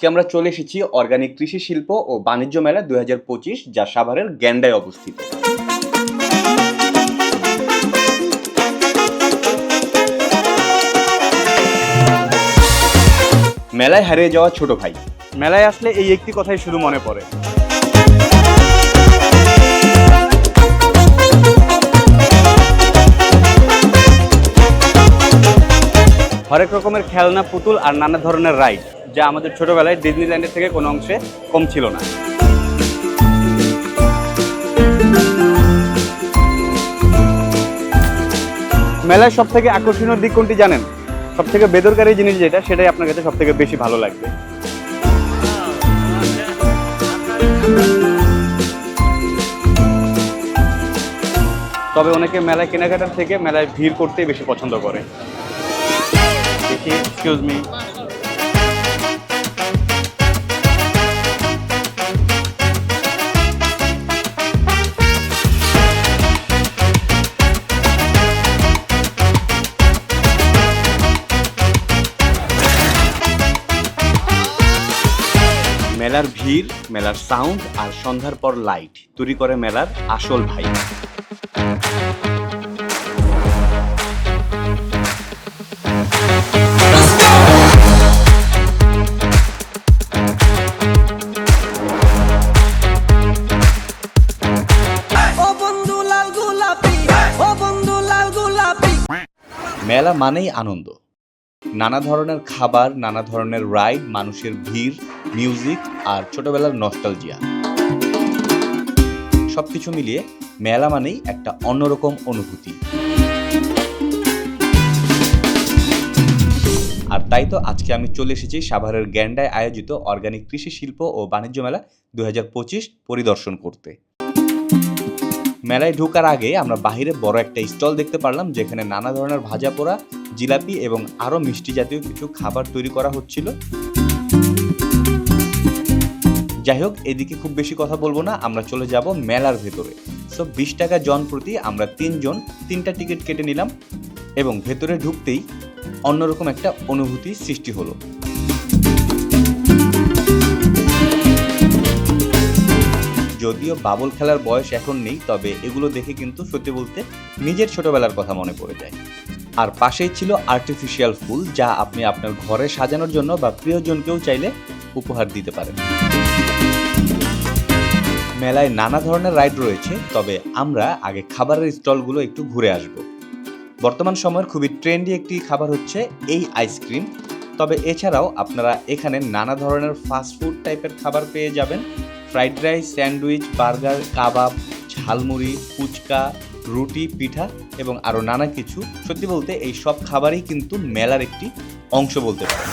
আজকে আমরা চলে এসেছি অর্গানিক কৃষি শিল্প ও বাণিজ্য মেলা 2025, যা সাভারের গ্যান্ডায় অবস্থিত। মেলায় হারিয়ে যাওয়া ছোট ভাই। মেলায় আসলে এই একটি কথাই শুধু মনে পড়ে। হরেক রকমের খেলনা, পুতুল আর নানা ধরনের রাইড, যা আমাদের ছোটবেলায় ডিজনিল্যান্ডের থেকে কোনো অংশে কম ছিল না। মেলায় সব থেকে আকর্ষণীয় দিক কোনটি জানেন? সব থেকে বেদরকারী জিনিস যেটা, সেটাই আপনার কাছে সব থেকে বেশি ভালো লাগবে। তবে অনেকে মেলায় কেনাকাটার থেকে মেলায় ভিড় করতেই বেশি পছন্দ করে। এক্সকিউজ মি, মেলার ভিড়, মেলার সাউন্ড আর সন্ধ্যার পর লাইট তৈরি করে মেলার আসল ভাই। মেলা মানেই আনন্দ। নানা ধরনের খাবার, নানা ধরনের রাইড, মানুষের ভিড়, মিউজিক আর ছোটবেলার নস্টালজিয়া, সবকিছু মিলিয়ে মেলা মানেই একটা অন্যরকম অনুভূতি। আর তাই তো আজকে আমি চলে এসেছি সাভারের গ্যান্ডায় আয়োজিত অর্গানিক কৃষি শিল্প ও বাণিজ্য মেলা 2025 পরিদর্শন করতে। মেলায় ঢোকার আগে আমরা বাহিরে বড় একটা স্টল দেখতে পারলাম, যেখানে নানা ধরনের ভাজা পোড়া, জিলাপি এবং আরো মিষ্টি জাতীয় কিছু খাবার তৈরি করা হচ্ছিল। যাই হোক, এদিকে খুব বেশি কথা বলবো না, আমরা চলে যাব মেলার ভেতরে। সো 20 টাকা জন প্রতি আমরা 3 জন 3টা টিকিট কেটে নিলাম এবং ভেতরে ঢুকতেই অন্যরকম একটা অনুভূতি সৃষ্টি হলো। যদিও বাবল খেলার বয়স এখন নেই, তবে এগুলো দেখে কিন্তু সত্যি বলতে নিজের ছোটবেলার কথা মনে পড়ে যায়। আর পাশেই ছিল আর্টিফিশিয়াল ফুল, যা আপনি আপনার ঘরে সাজানোর জন্য বা প্রিয়জনকেও চাইলে উপহার দিতে পারেন। মেলায় নানা ধরনের রাইড রয়েছে, তবে আমরা আগে খাবারের স্টলগুলো একটু ঘুরে আসব। বর্তমান সময়ের খুবই ট্রেন্ডি একটি খাবার হচ্ছে এই আইসক্রিম। তবে এছাড়াও আপনারা এখানে নানা ধরনের ফাস্টফুড টাইপের খাবার পেয়ে যাবেন। ফ্রাইড রাইস, স্যান্ডউইচ, বার্গার, কাবাব, ঝালমুড়ি, ফুচকা, রুটি, পিঠা এবং আরো নানা কিছু। সত্যি বলতে এই সব খাবারই কিন্তু মেলার একটি অংশ বলতে পারেন।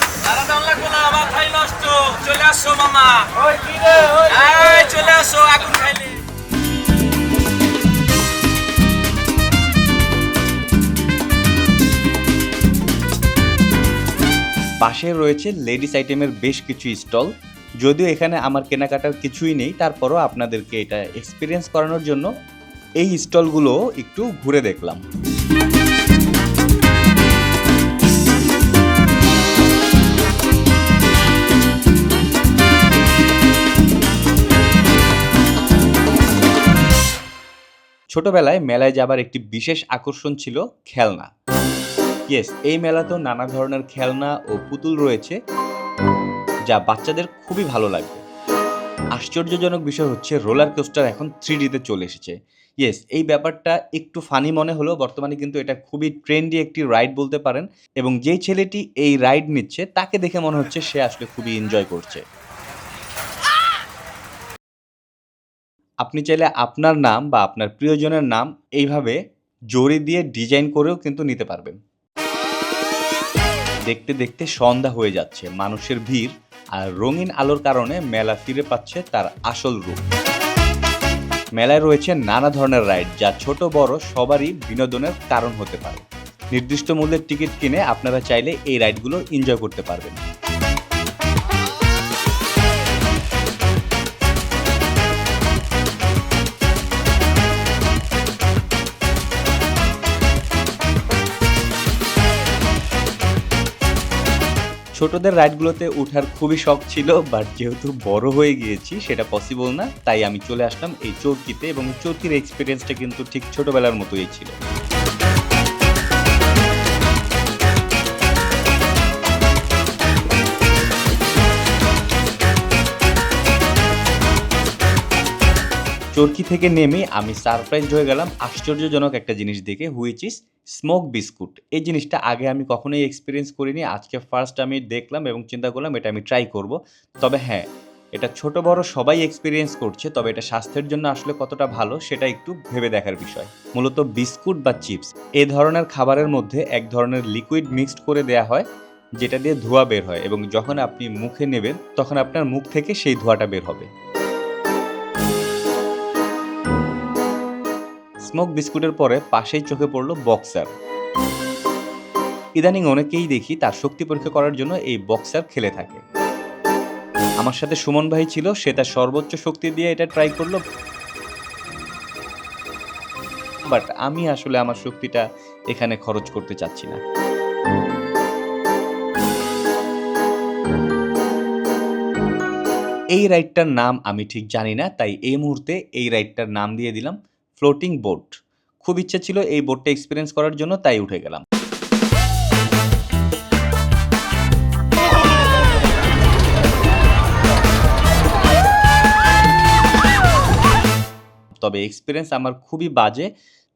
পাশে রয়েছে লেডিস আইটেমের বেশ কিছু স্টল। যদিও এখানে আমার কেনাকাটার কিছুই নেই, তারপরও আপনাদেরকে এটা এক্সপিরিয়েন্স করানোর জন্য এই স্টলগুলো একটু ঘুরে দেখলাম। ছোটবেলায় মেলায় যাবার একটি বিশেষ আকর্ষণ ছিল খেলনা। এই মেলাতেও নানা ধরনের খেলনা ও পুতুল রয়েছে, যা বাচ্চাদের খুবই ভালো লাগবে। আশ্চর্যজনক বিষয় হচ্ছে রোলার কোস্টার এখন 3Dতে চলে এসেছে। এই ব্যাপারটা একটু ফানি মনে হলো, বর্তমানে কিন্তু এটা খুবই ট্রেন্ডি একটি রাইড বলতে পারেন। এবং যেই ছেলেটি এই রাইড নিচ্ছে তাকে দেখে মনে হচ্ছে সে আসলে খুবই এনজয় করছে। আপনি চাইলে আপনার নাম বা আপনার প্রিয়জনের নাম এইভাবে জড়ি দিয়ে ডিজাইন করেও কিন্তু নিতে পারবেন। দেখতে দেখতে সন্ধ্যা হয়ে যাচ্ছে। মানুষের ভিড় আর রঙিন আলোর কারণে মেলা ফিরে পাচ্ছে তার আসল রূপ। মেলায় রয়েছে নানা ধরনের রাইড, যা ছোট বড় সবারই বিনোদনের কারণ হতে পারে। নির্দিষ্ট মূল্যের টিকিট কিনে আপনারা চাইলে এই রাইডগুলো এনজয় করতে পারবেন। ছোটদের রাইডগুলোতে ওঠার খুবই শখ ছিল, বাট যেহেতু বড় হয়ে গিয়েছি সেটা পসিবল না, তাই আমি চলে আসলাম এই চরকিতে, এবং চরকির এক্সপিরিয়েন্সটা কিন্তু ঠিক ছোটবেলার মতোই ছিল। চরকি থেকে নেমে আমি সারপ্রাইজ হয়ে গেলাম আশ্চর্যজনক একটা জিনিস দেখে, হুইচ ইজ স্মোক বিস্কুট। এই জিনিসটা আগে আমি কখনোই এক্সপিরিয়েন্স করিনি, আজকে ফার্স্ট আমি দেখলাম এবং চিন্তা করলাম এটা আমি ট্রাই করব। তবে হ্যাঁ, এটা ছোট বড় সবাই এক্সপিরিয়েন্স করছে, তবে এটা স্বাস্থ্যের জন্য আসলে কতটা ভালো সেটা একটু ভেবে দেখার বিষয়। মূলত বিস্কুট বা চিপস এই ধরনের খাবারের মধ্যে এক ধরনের লিকুইড মিক্সড করে দেয়া হয়, যেটা দিয়ে ধোঁয়া বের হয়, এবং যখন আপনি মুখে নেবেন তখন আপনার মুখ থেকে সেই ধোঁয়াটা বের হবে। স্মোক বিস্কুটের পরে পাশেই চোখে পড়ল বক্সার। ইদানিং অনেকেই দেখি তার শক্তি পরীক্ষা করার জন্য এই বক্সার খেলে থাকে। আমার সাথে সুমন ভাই ছিল, সে তার সর্বোচ্চ শক্তি দিয়ে এটা ট্রাই করলো, বাট আমি আসলে আমার শক্তিটা এখানে খরচ করতে চাচ্ছি না। এই রাইডটার নাম আমি ঠিক জানি না, তাই এই মুহূর্তে এই রাইডটার নাম দিয়ে দিলাম ফ্লোটিং বোট। খুব ইচ্ছা ছিল এই বোটটা এক্সপিরিয়েন্স করার জন্য, তাই উঠে গেলাম। তবে এক্সপিরিয়েন্স আমার খুবই বাজে।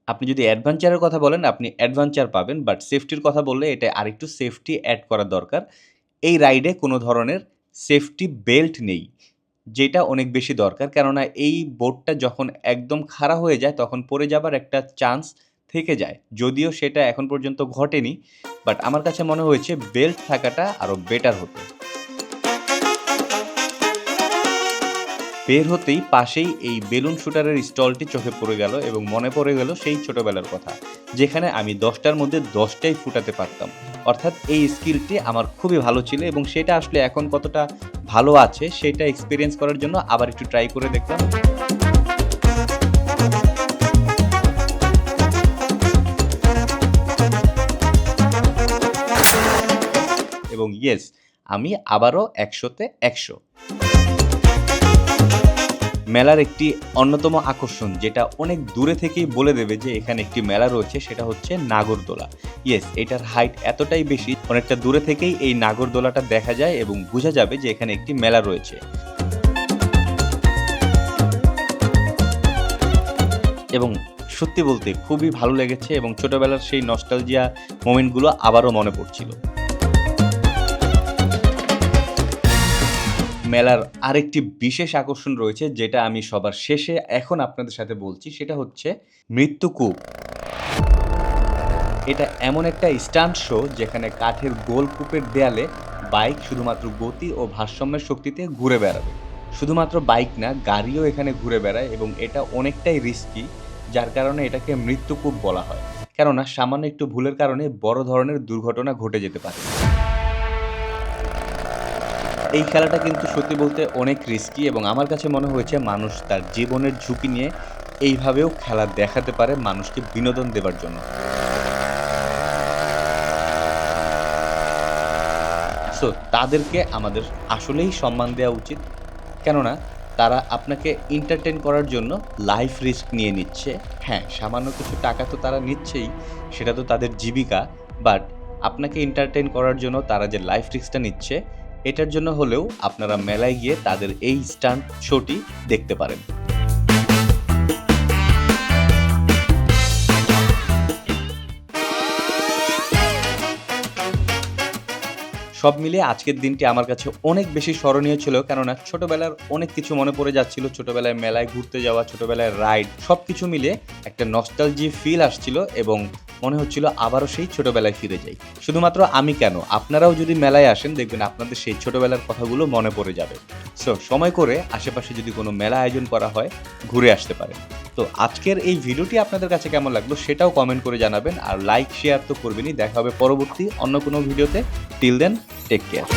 আপনি যদি অ্যাডভেঞ্চারের কথা বলেন, আপনি অ্যাডভেঞ্চার পাবেন, বাট সেফটির কথা বললে এটা আরেকটু সেফটি অ্যাড করা দরকার। এই রাইডে কোনো ধরনের সেফটি বেল্ট নেই, যেটা অনেক বেশি দরকার, কেননা এই বোটটা যখন একদম খাড়া হয়ে যায় তখন পড়ে যাবার একটা চান্স থেকে যায়। যদিও সেটা এখন পর্যন্ত ঘটেনি, বাট আমার কাছে মনে হয়েছে বেল্ট থাকাটা আরও বেটার হতো। বের হতেই পাশেই এই বেলুন শুটারের স্টলটি চোখে পড়ে গেল, এবং মনে পড়ে গেল সেই ছোটবেলার কথা, যেখানে আমি 10টার মধ্যে 10টাই ফুটাতে পারতাম। অর্থাৎ এই স্কিলটি আমার খুবই ভালো ছিল, এবং সেটা আসলে এখন কতটা ভালো আছে সেটা এক্সপিরিয়েন্স করার জন্য আবার একটু ট্রাই করে দেখলাম। এবং ইয়েস, আমি আবারও 100তে 100। মেলার একটি অন্যতম আকর্ষণ, যেটা অনেক দূরে থেকেই বলে দেবে যে এখানে একটি মেলা রয়েছে, সেটা হচ্ছে নাগরদোলা। ইয়েস, এটার হাইট এতটাই বেশি, অনেকটা দূরে থেকেই এই নাগরদোলাটা দেখা যায় এবং বোঝা যাবে যে এখানে একটি মেলা রয়েছে। এবং সত্যি বলতে খুবই ভালো লেগেছে, এবং ছোটবেলার সেই নস্টালজিয়া মোমেন্টগুলো আবারও মনে পড়ছিল। মেলার আরেকটি বিশেষ আকর্ষণ রয়েছে, যেটা আমি সবার শেষে এখন আপনাদের সাথে বলছি, সেটা হচ্ছে মৃত্যুকূপ। এটা এমন একটা স্টান্ট শো যেখানে কাঠের গোল কূপের দেয়ালে বাইক শুধুমাত্র গতি ও ভারসাম্যের শক্তিতে ঘুরে বেড়াবে। শুধুমাত্র বাইক না, গাড়িও এখানে ঘুরে বেড়ায়, এবং এটা অনেকটাই রিস্কি, যার কারণে এটাকে মৃত্যুকূপ বলা হয়, কেননা সামান্য একটু ভুলের কারণে বড় ধরনের দুর্ঘটনা ঘটে যেতে পারে। এই খেলাটা কিন্তু সত্যি বলতে অনেক রিস্কি, এবং আমার কাছে মনে হয়েছে মানুষ তার জীবনের ঝুঁকি নিয়ে এইভাবেও খেলা দেখাতে পারে মানুষকে বিনোদন দেবার জন্য। সো তাদেরকে আমাদের আসলেই সম্মান দেওয়া উচিত, কেননা তারা আপনাকে এন্টারটেইন করার জন্য লাইফ রিস্ক নিয়ে নিচ্ছে। হ্যাঁ, সামান্য কিছু টাকা তো তারা নিচ্ছেই, সেটা তো তাদের জীবিকা, বাট আপনাকে এন্টারটেইন করার জন্য তারা যে লাইফ রিস্কটা নিচ্ছে, এটার জন্য হলেও আপনারা মেলায় গিয়ে তাদের এই স্টান্ট শোটি দেখতে পারেন। সব মিলিয়ে আজকের দিনটি আমার কাছে অনেক বেশি স্মরণীয় ছিল, কেননা ছোটবেলার অনেক কিছু মনে পড়ে যাচ্ছিল। ছোটবেলায় মেলায় ঘুরতে যাওয়া, ছোটবেলায় রাইড, সব কিছু মিলিয়ে একটা নস্টালজি ফিল আসছিল, এবং মনে হচ্ছিল আবারও সেই ছোটবেলায় ফিরে যাই। শুধুমাত্র আমি কেন, আপনারাও যদি মেলায় আসেন দেখবেন আপনাদের সেই ছোটবেলার কথাগুলো মনে পড়ে যাবে। সো সময় করে আশেপাশে যদি কোনো মেলা আয়োজন করা হয়, ঘুরে আসতে পারেন। তো আজকের এই ভিডিওটি আপনাদের কাছে কেমন লাগলো সেটাও কমেন্ট করে জানাবেন, আর লাইক শেয়ার তো করবেনই। দেখা হবে পরবর্তী অন্য কোনো ভিডিওতে। Till then, take care.